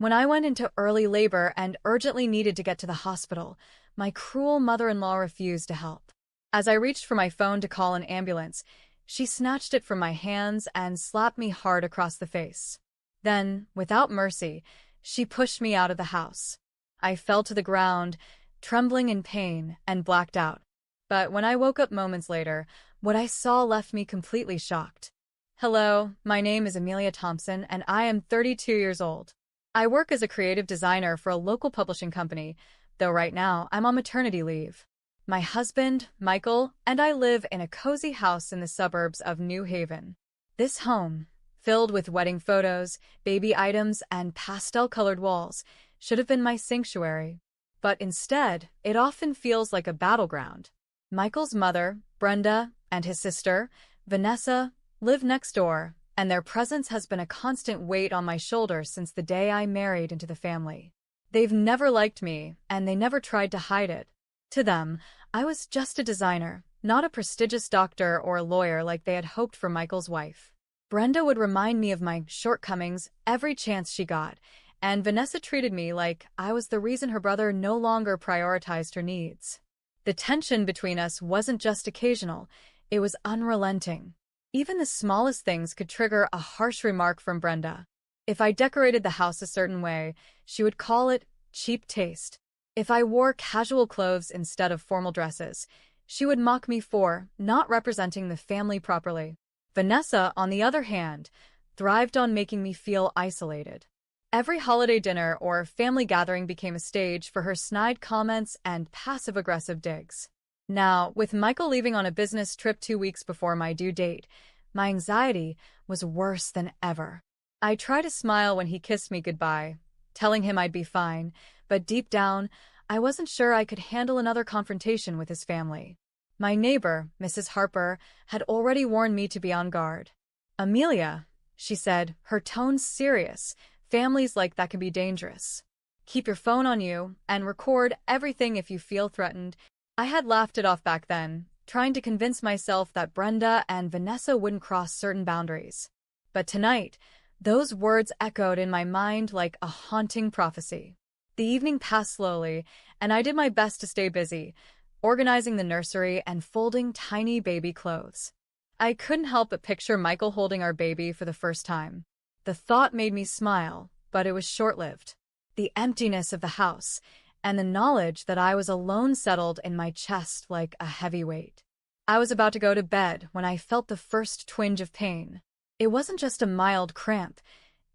When I went into early labor and urgently needed to get to the hospital, my cruel mother-in-law refused to help. As I reached for my phone to call an ambulance, she snatched it from my hands and slapped me hard across the face. Then, without mercy, she pushed me out of the house. I fell to the ground, trembling in pain, and blacked out. But when I woke up moments later, what I saw left me completely shocked. Hello, my name is Amelia Thompson, and I am 32 years old. I work as a creative designer for a local publishing company, though right now I'm on maternity leave. My husband, Michael, and I live in a cozy house in the suburbs of New Haven. This home, filled with wedding photos, baby items, and pastel-colored walls, should have been my sanctuary. But instead, it often feels like a battleground. Michael's mother, Brenda, and his sister, Vanessa, live next door, and their presence has been a constant weight on my shoulders since the day I married into the family. They've never liked me, and they never tried to hide it. To them, I was just a designer, not a prestigious doctor or a lawyer like they had hoped for Michael's wife. Brenda would remind me of my shortcomings every chance she got, and Vanessa treated me like I was the reason her brother no longer prioritized her needs. The tension between us wasn't just occasional, it was unrelenting. Even the smallest things could trigger a harsh remark from Brenda. If I decorated the house a certain way, she would call it cheap taste. If I wore casual clothes instead of formal dresses, she would mock me for not representing the family properly. Vanessa, on the other hand, thrived on making me feel isolated. Every holiday dinner or family gathering became a stage for her snide comments and passive-aggressive digs. Now, with Michael leaving on a business trip 2 weeks before my due date, my anxiety was worse than ever. I tried to smile when he kissed me goodbye, telling him I'd be fine, but deep down, I wasn't sure I could handle another confrontation with his family. My neighbor, Mrs. Harper, had already warned me to be on guard. "Amelia," she said, her tone serious, "families like that can be dangerous. Keep your phone on you and record everything if you feel threatened." I had laughed it off back then, trying to convince myself that Brenda and Vanessa wouldn't cross certain boundaries. But tonight, those words echoed in my mind like a haunting prophecy. The evening passed slowly, and I did my best to stay busy, organizing the nursery and folding tiny baby clothes. I couldn't help but picture Michael holding our baby for the first time. The thought made me smile, but it was short-lived. The emptiness of the house, and the knowledge that I was alone settled in my chest like a heavy weight. I was about to go to bed when I felt the first twinge of pain. It wasn't just a mild cramp.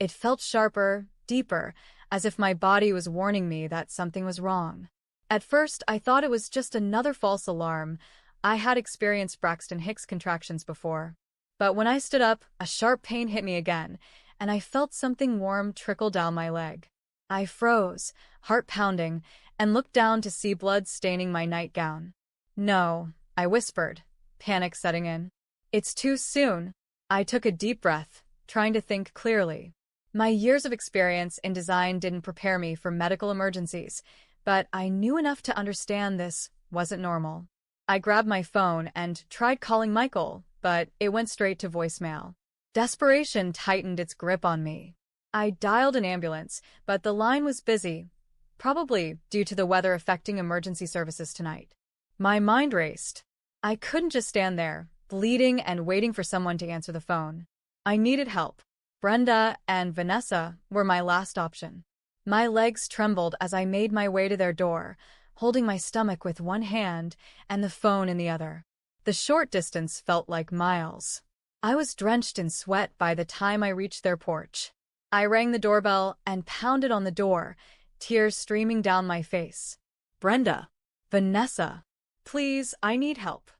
It felt sharper, deeper, as if my body was warning me that something was wrong. At first, I thought it was just another false alarm. I had experienced Braxton Hicks contractions before. But when I stood up, a sharp pain hit me again, and I felt something warm trickle down my leg. I froze, heart pounding, and looked down to see blood staining my nightgown. "No," I whispered, panic setting in. "It's too soon." I took a deep breath, trying to think clearly. My years of experience in design didn't prepare me for medical emergencies, but I knew enough to understand this wasn't normal. I grabbed my phone and tried calling Michael, but it went straight to voicemail. Desperation tightened its grip on me. I dialed an ambulance, but the line was busy, probably due to the weather affecting emergency services tonight. My mind raced. I couldn't just stand there, bleeding and waiting for someone to answer the phone. I needed help. Brenda and Vanessa were my last option. My legs trembled as I made my way to their door, holding my stomach with one hand and the phone in the other. The short distance felt like miles. I was drenched in sweat by the time I reached their porch. I rang the doorbell and pounded on the door, tears streaming down my face. "Brenda! Vanessa! Please, I need help."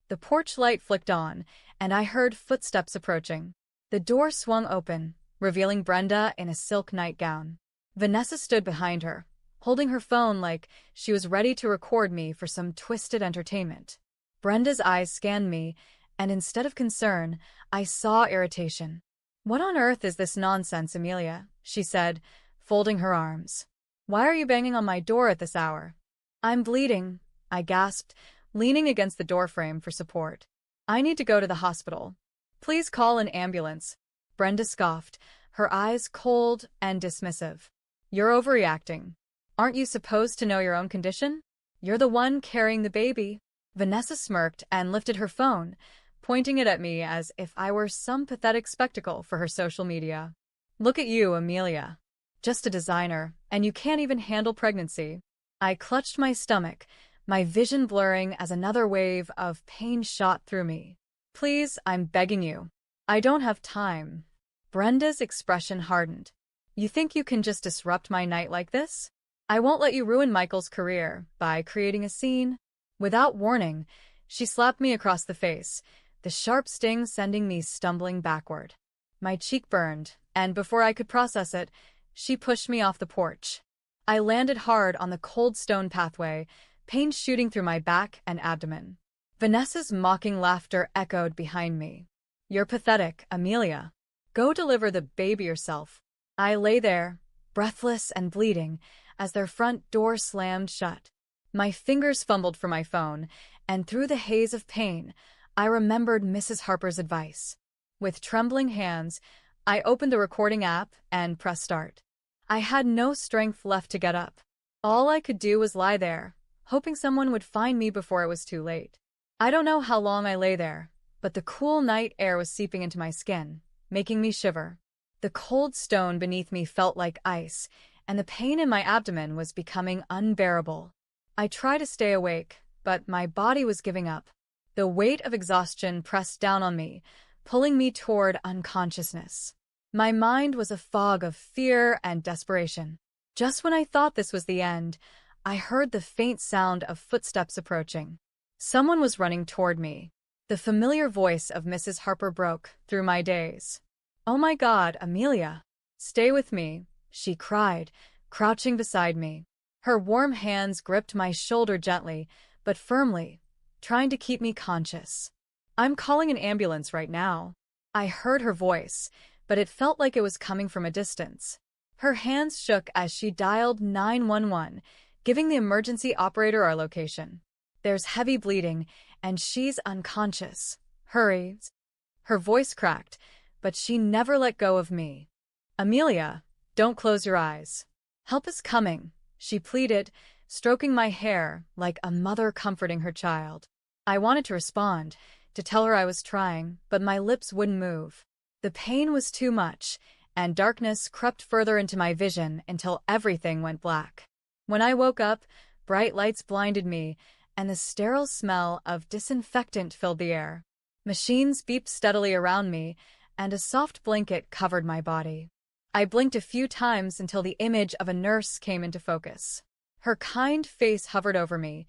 The porch light flicked on, and I heard footsteps approaching. The door swung open, revealing Brenda in a silk nightgown. Vanessa stood behind her, holding her phone like she was ready to record me for some twisted entertainment. Brenda's eyes scanned me, and instead of concern, I saw irritation. "What on earth is this nonsense, Amelia?" she said, folding her arms. "Why are you banging on my door at this hour?" "I'm bleeding," I gasped, leaning against the doorframe for support. "I need to go to the hospital. Please call an ambulance." Brenda scoffed, her eyes cold and dismissive. You're overreacting. Aren't you supposed to know your own condition? You're the one carrying the baby. Vanessa smirked and lifted her phone, pointing it at me as if I were some pathetic spectacle for her social media. Look at you, Amelia. Just a designer, and you can't even handle pregnancy. I clutched my stomach, my vision blurring as another wave of pain shot through me. Please, I'm begging you. I don't have time. Brenda's expression hardened. You think you can just disrupt my night like this? I won't let you ruin Michael's career by creating a scene. Without warning, she slapped me across the face, the sharp sting sending me stumbling backward. My cheek burned, and before I could process it, she pushed me off the porch. I landed hard on the cold stone pathway, pain shooting through my back and abdomen. Vanessa's mocking laughter echoed behind me. You're pathetic, Amelia. Go deliver the baby yourself. I lay there, breathless and bleeding, as their front door slammed shut. My fingers fumbled for my phone, and through the haze of pain, I remembered Mrs. Harper's advice. With trembling hands, I opened the recording app and pressed start. I had no strength left to get up. All I could do was lie there, hoping someone would find me before it was too late. I don't know how long I lay there, but the cool night air was seeping into my skin, making me shiver. The cold stone beneath me felt like ice, and the pain in my abdomen was becoming unbearable. I tried to stay awake, but my body was giving up. The weight of exhaustion pressed down on me, pulling me toward unconsciousness. My mind was a fog of fear and desperation. Just when I thought this was the end, I heard the faint sound of footsteps approaching. Someone was running toward me. The familiar voice of Mrs. Harper broke through my daze. Oh my God, Amelia! Stay with me, she cried, crouching beside me. Her warm hands gripped my shoulder gently, but firmly, trying to keep me conscious. I'm calling an ambulance right now. I heard her voice, but it felt like it was coming from a distance. Her hands shook as she dialed 911, giving the emergency operator our location. There's heavy bleeding, and she's unconscious. Hurry. Her voice cracked, but she never let go of me. Amelia, don't close your eyes. Help is coming, she pleaded, stroking my hair like a mother comforting her child. I wanted to respond, to tell her I was trying, but my lips wouldn't move. The pain was too much, and darkness crept further into my vision until everything went black. When I woke up, bright lights blinded me, and the sterile smell of disinfectant filled the air. Machines beeped steadily around me, and a soft blanket covered my body. I blinked a few times until the image of a nurse came into focus. Her kind face hovered over me,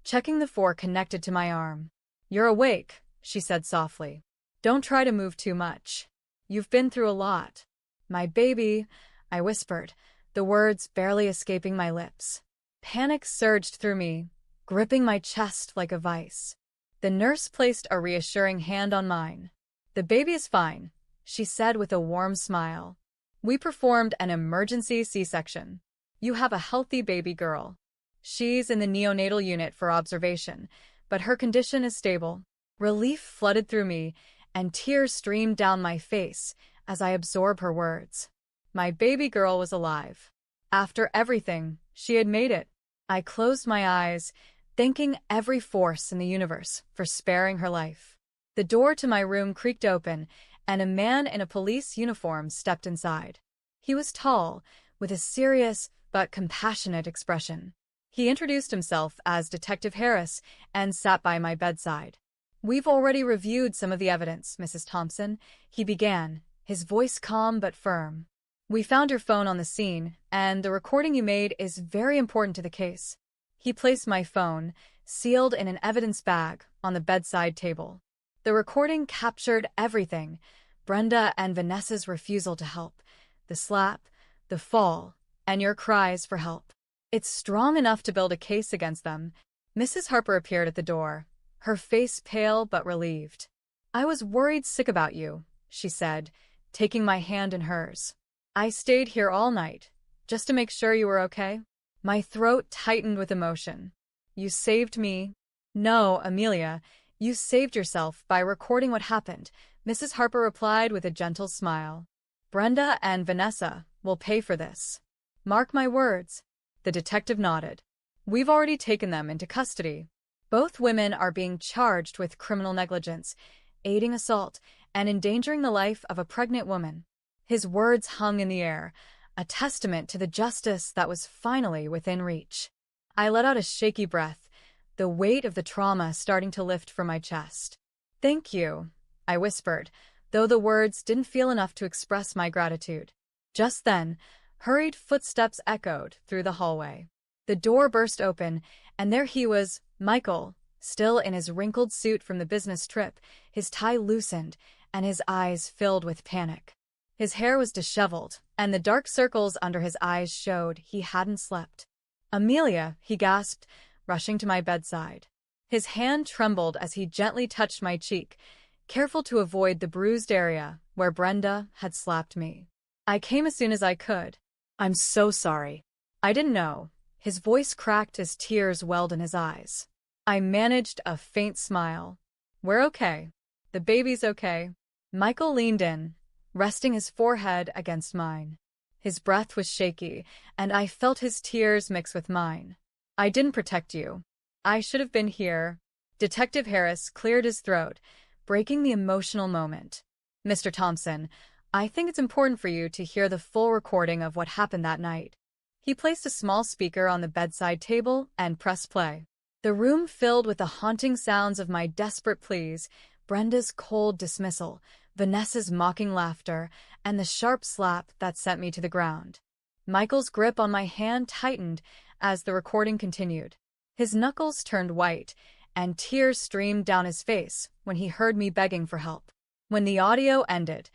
checking the fork connected to my arm. You're awake, she said softly. Don't try to move too much. You've been through a lot. My baby, I whispered, the words barely escaping my lips. Panic surged through me, gripping my chest like a vice. The nurse placed a reassuring hand on mine. The baby is fine, she said with a warm smile. We performed an emergency C-section. You have a healthy baby girl. She's in the neonatal unit for observation, but her condition is stable. Relief flooded through me, and tears streamed down my face as I absorbed her words. My baby girl was alive. After everything, she had made it. I closed my eyes, thanking every force in the universe for sparing her life. The door to my room creaked open, and a man in a police uniform stepped inside. He was tall, with a serious but compassionate expression. He introduced himself as Detective Harris and sat by my bedside. We've already reviewed some of the evidence, Mrs. Thompson, he began, his voice calm but firm. We found your phone on the scene, and the recording you made is very important to the case. He placed my phone, sealed in an evidence bag, on the bedside table. The recording captured everything: Brenda and Vanessa's refusal to help, the slap, the fall, and your cries for help. It's strong enough to build a case against them. Mrs. Harper appeared at the door, her face pale but relieved. I was worried sick about you, she said, taking my hand in hers. I stayed here all night, just to make sure you were okay. My throat tightened with emotion. You saved me. No, Amelia, you saved yourself by recording what happened, Mrs. Harper replied with a gentle smile. Brenda and Vanessa will pay for this. Mark my words. The detective nodded. We've already taken them into custody. Both women are being charged with criminal negligence, aiding assault, and endangering the life of a pregnant woman. His words hung in the air, a testament to the justice that was finally within reach. I let out a shaky breath, the weight of the trauma starting to lift from my chest. Thank you, I whispered, though the words didn't feel enough to express my gratitude. Just then, hurried footsteps echoed through the hallway. The door burst open, and there he was, Michael, still in his wrinkled suit from the business trip, his tie loosened, and his eyes filled with panic. His hair was disheveled, and the dark circles under his eyes showed he hadn't slept. Amelia, he gasped, rushing to my bedside. His hand trembled as he gently touched my cheek, careful to avoid the bruised area where Brenda had slapped me. I came as soon as I could. I'm so sorry. I didn't know. His voice cracked as tears welled in his eyes. I managed a faint smile. We're okay. The baby's okay. Michael leaned in, resting his forehead against mine. His breath was shaky, and I felt his tears mix with mine. I didn't protect you. I should have been here. Detective Harris cleared his throat, breaking the emotional moment. Mr. Thompson, I think it's important for you to hear the full recording of what happened that night. He placed a small speaker on the bedside table and pressed play. The room filled with the haunting sounds of my desperate pleas, Brenda's cold dismissal, Vanessa's mocking laughter, and the sharp slap that sent me to the ground. Michael's grip on my hand tightened as the recording continued. His knuckles turned white, and tears streamed down his face when he heard me begging for help. When the audio ended,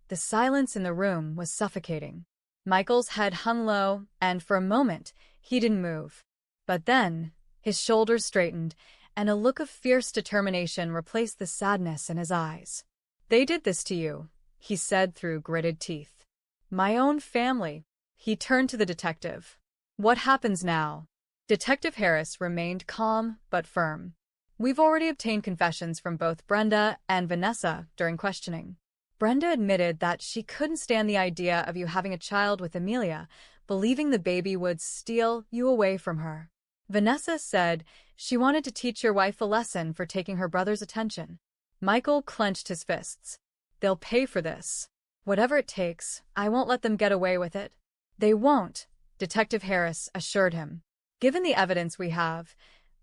the silence in the room was suffocating. Michael's head hung low, and for a moment, he didn't move. But then, his shoulders straightened, and a look of fierce determination replaced the sadness in his eyes. They did this to you, he said through gritted teeth. My own family. He turned to the detective. What happens now? Detective Harris remained calm but firm. We've already obtained confessions from both Brenda and Vanessa during questioning. Brenda admitted that she couldn't stand the idea of you having a child with Amelia, believing the baby would steal you away from her. Vanessa said she wanted to teach your wife a lesson for taking her brother's attention. Michael clenched his fists. They'll pay for this. Whatever it takes, I won't let them get away with it. They won't, Detective Harris assured him. Given the evidence we have,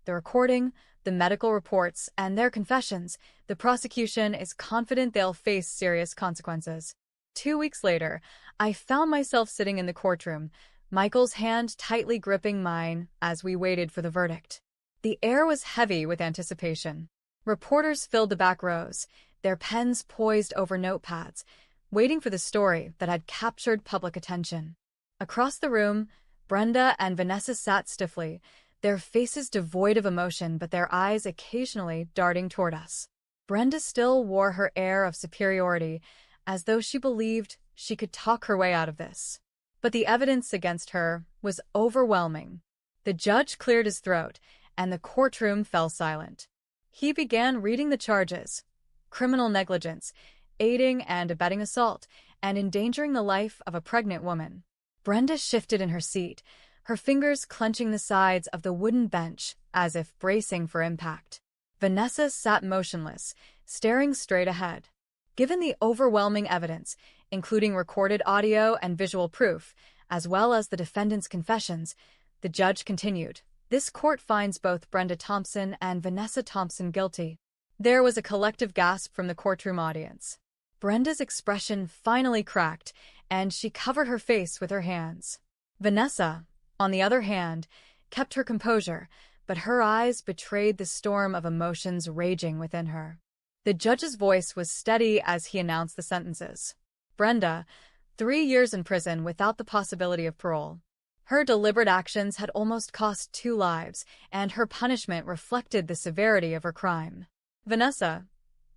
the recording, the medical reports, and their confessions, the prosecution is confident they'll face serious consequences. 2 weeks later, I found myself sitting in the courtroom, Michael's hand tightly gripping mine as we waited for the verdict. The air was heavy with anticipation. Reporters filled the back rows, their pens poised over notepads, waiting for the story that had captured public attention. Across the room, Brenda and Vanessa sat stiffly, their faces devoid of emotion but their eyes occasionally darting toward us. Brenda still wore her air of superiority, as though she believed she could talk her way out of this. But the evidence against her was overwhelming. The judge cleared his throat, and the courtroom fell silent. He began reading the charges: criminal negligence, aiding and abetting assault, and endangering the life of a pregnant woman. Brenda shifted in her seat, her fingers clenching the sides of the wooden bench as if bracing for impact. Vanessa sat motionless, staring straight ahead. Given the overwhelming evidence, including recorded audio and visual proof, as well as the defendant's confessions, the judge continued, "This court finds both Brenda Thompson and Vanessa Thompson guilty." There was a collective gasp from the courtroom audience. Brenda's expression finally cracked, and she covered her face with her hands. Vanessa, on the other hand, kept her composure, but her eyes betrayed the storm of emotions raging within her. The judge's voice was steady as he announced the sentences. Brenda, 3 years in prison without the possibility of parole. Her deliberate actions had almost cost 2 lives, and her punishment reflected the severity of her crime. Vanessa,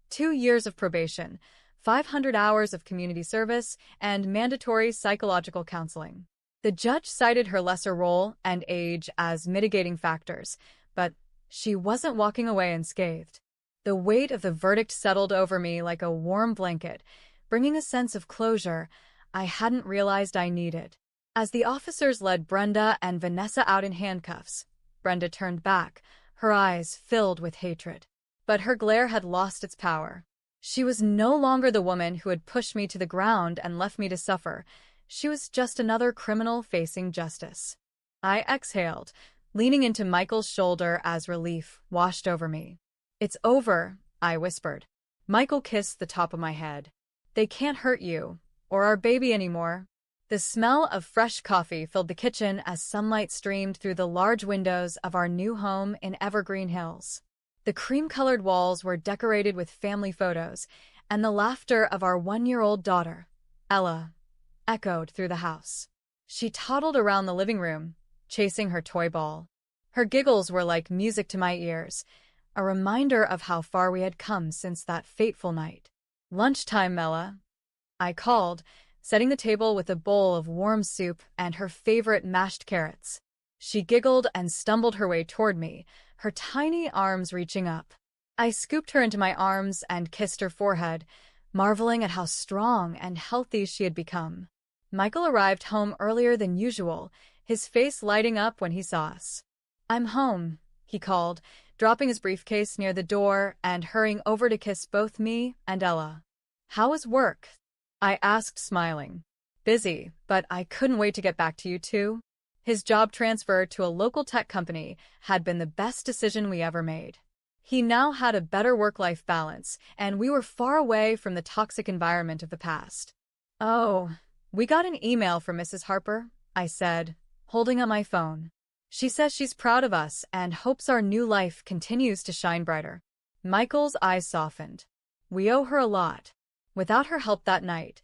2 years of probation, 500 hours of community service, and mandatory psychological counseling. The judge cited her lesser role and age as mitigating factors, but she wasn't walking away unscathed. The weight of the verdict settled over me like a warm blanket, bringing a sense of closure I hadn't realized I needed. As the officers led Brenda and Vanessa out in handcuffs, Brenda turned back, her eyes filled with hatred. But her glare had lost its power. She was no longer the woman who had pushed me to the ground and left me to suffer. She was just another criminal facing justice. I exhaled, leaning into Michael's shoulder as relief washed over me. "It's over," I whispered. Michael kissed the top of my head. "They can't hurt you, or our baby anymore." The smell of fresh coffee filled the kitchen as sunlight streamed through the large windows of our new home in Evergreen Hills. The cream-colored walls were decorated with family photos, and the laughter of our 1-year-old daughter, Ella, echoed through the house. She toddled around the living room, chasing her toy ball. Her giggles were like music to my ears, a reminder of how far we had come since that fateful night. "Lunchtime, Ella," I called, setting the table with a bowl of warm soup and her favorite mashed carrots. She giggled and stumbled her way toward me, her tiny arms reaching up. I scooped her into my arms and kissed her forehead, marveling at how strong and healthy she had become. Michael arrived home earlier than usual, his face lighting up when he saw us. "I'm home," he called, dropping his briefcase near the door and hurrying over to kiss both me and Ella. "How was work?" I asked, smiling. "Busy, but I couldn't wait to get back to you two." His job transfer to a local tech company had been the best decision we ever made. He now had a better work-life balance, and we were far away from the toxic environment of the past. "Oh, we got an email from Mrs. Harper," I said, holding up my phone. "She says she's proud of us and hopes our new life continues to shine brighter." Michael's eyes softened. "We owe her a lot. Without her help that night,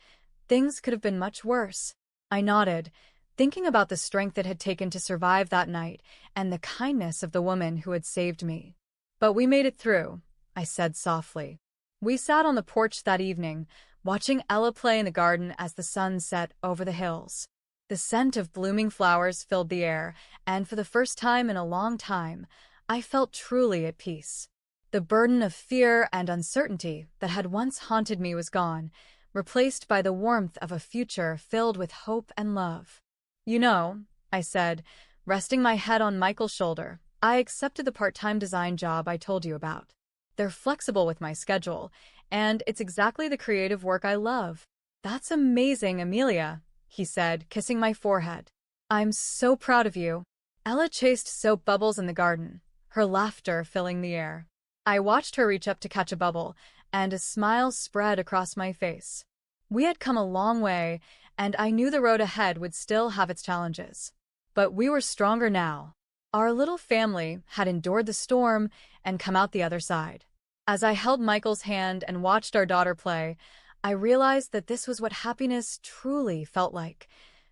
things could have been much worse." I nodded, thinking about the strength it had taken to survive that night and the kindness of the woman who had saved me. "But we made it through," I said softly. We sat on the porch that evening, watching Ella play in the garden as the sun set over the hills. The scent of blooming flowers filled the air, and for the first time in a long time, I felt truly at peace. The burden of fear and uncertainty that had once haunted me was gone, replaced by the warmth of a future filled with hope and love. "You know," I said, resting my head on Michael's shoulder, "I accepted the part-time design job I told you about. They're flexible with my schedule, and it's exactly the creative work I love." "That's amazing, Amelia," he said, kissing my forehead. "I'm so proud of you." Ella chased soap bubbles in the garden, her laughter filling the air. I watched her reach up to catch a bubble, and a smile spread across my face. We had come a long way, and I knew the road ahead would still have its challenges. But we were stronger now. Our little family had endured the storm and come out the other side. As I held Michael's hand and watched our daughter play, I realized that this was what happiness truly felt like: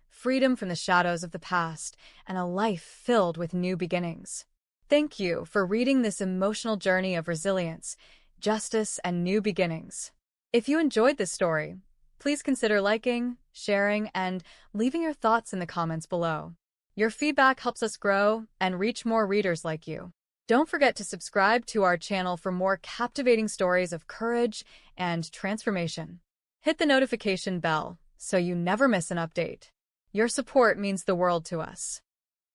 freedom from the shadows of the past and a life filled with new beginnings. Thank you for reading this emotional journey of resilience, justice, and new beginnings. If you enjoyed this story, please consider liking, sharing, and leaving your thoughts in the comments below. Your feedback helps us grow and reach more readers like you. Don't forget to subscribe to our channel for more captivating stories of courage and transformation. Hit the notification bell so you never miss an update. Your support means the world to us.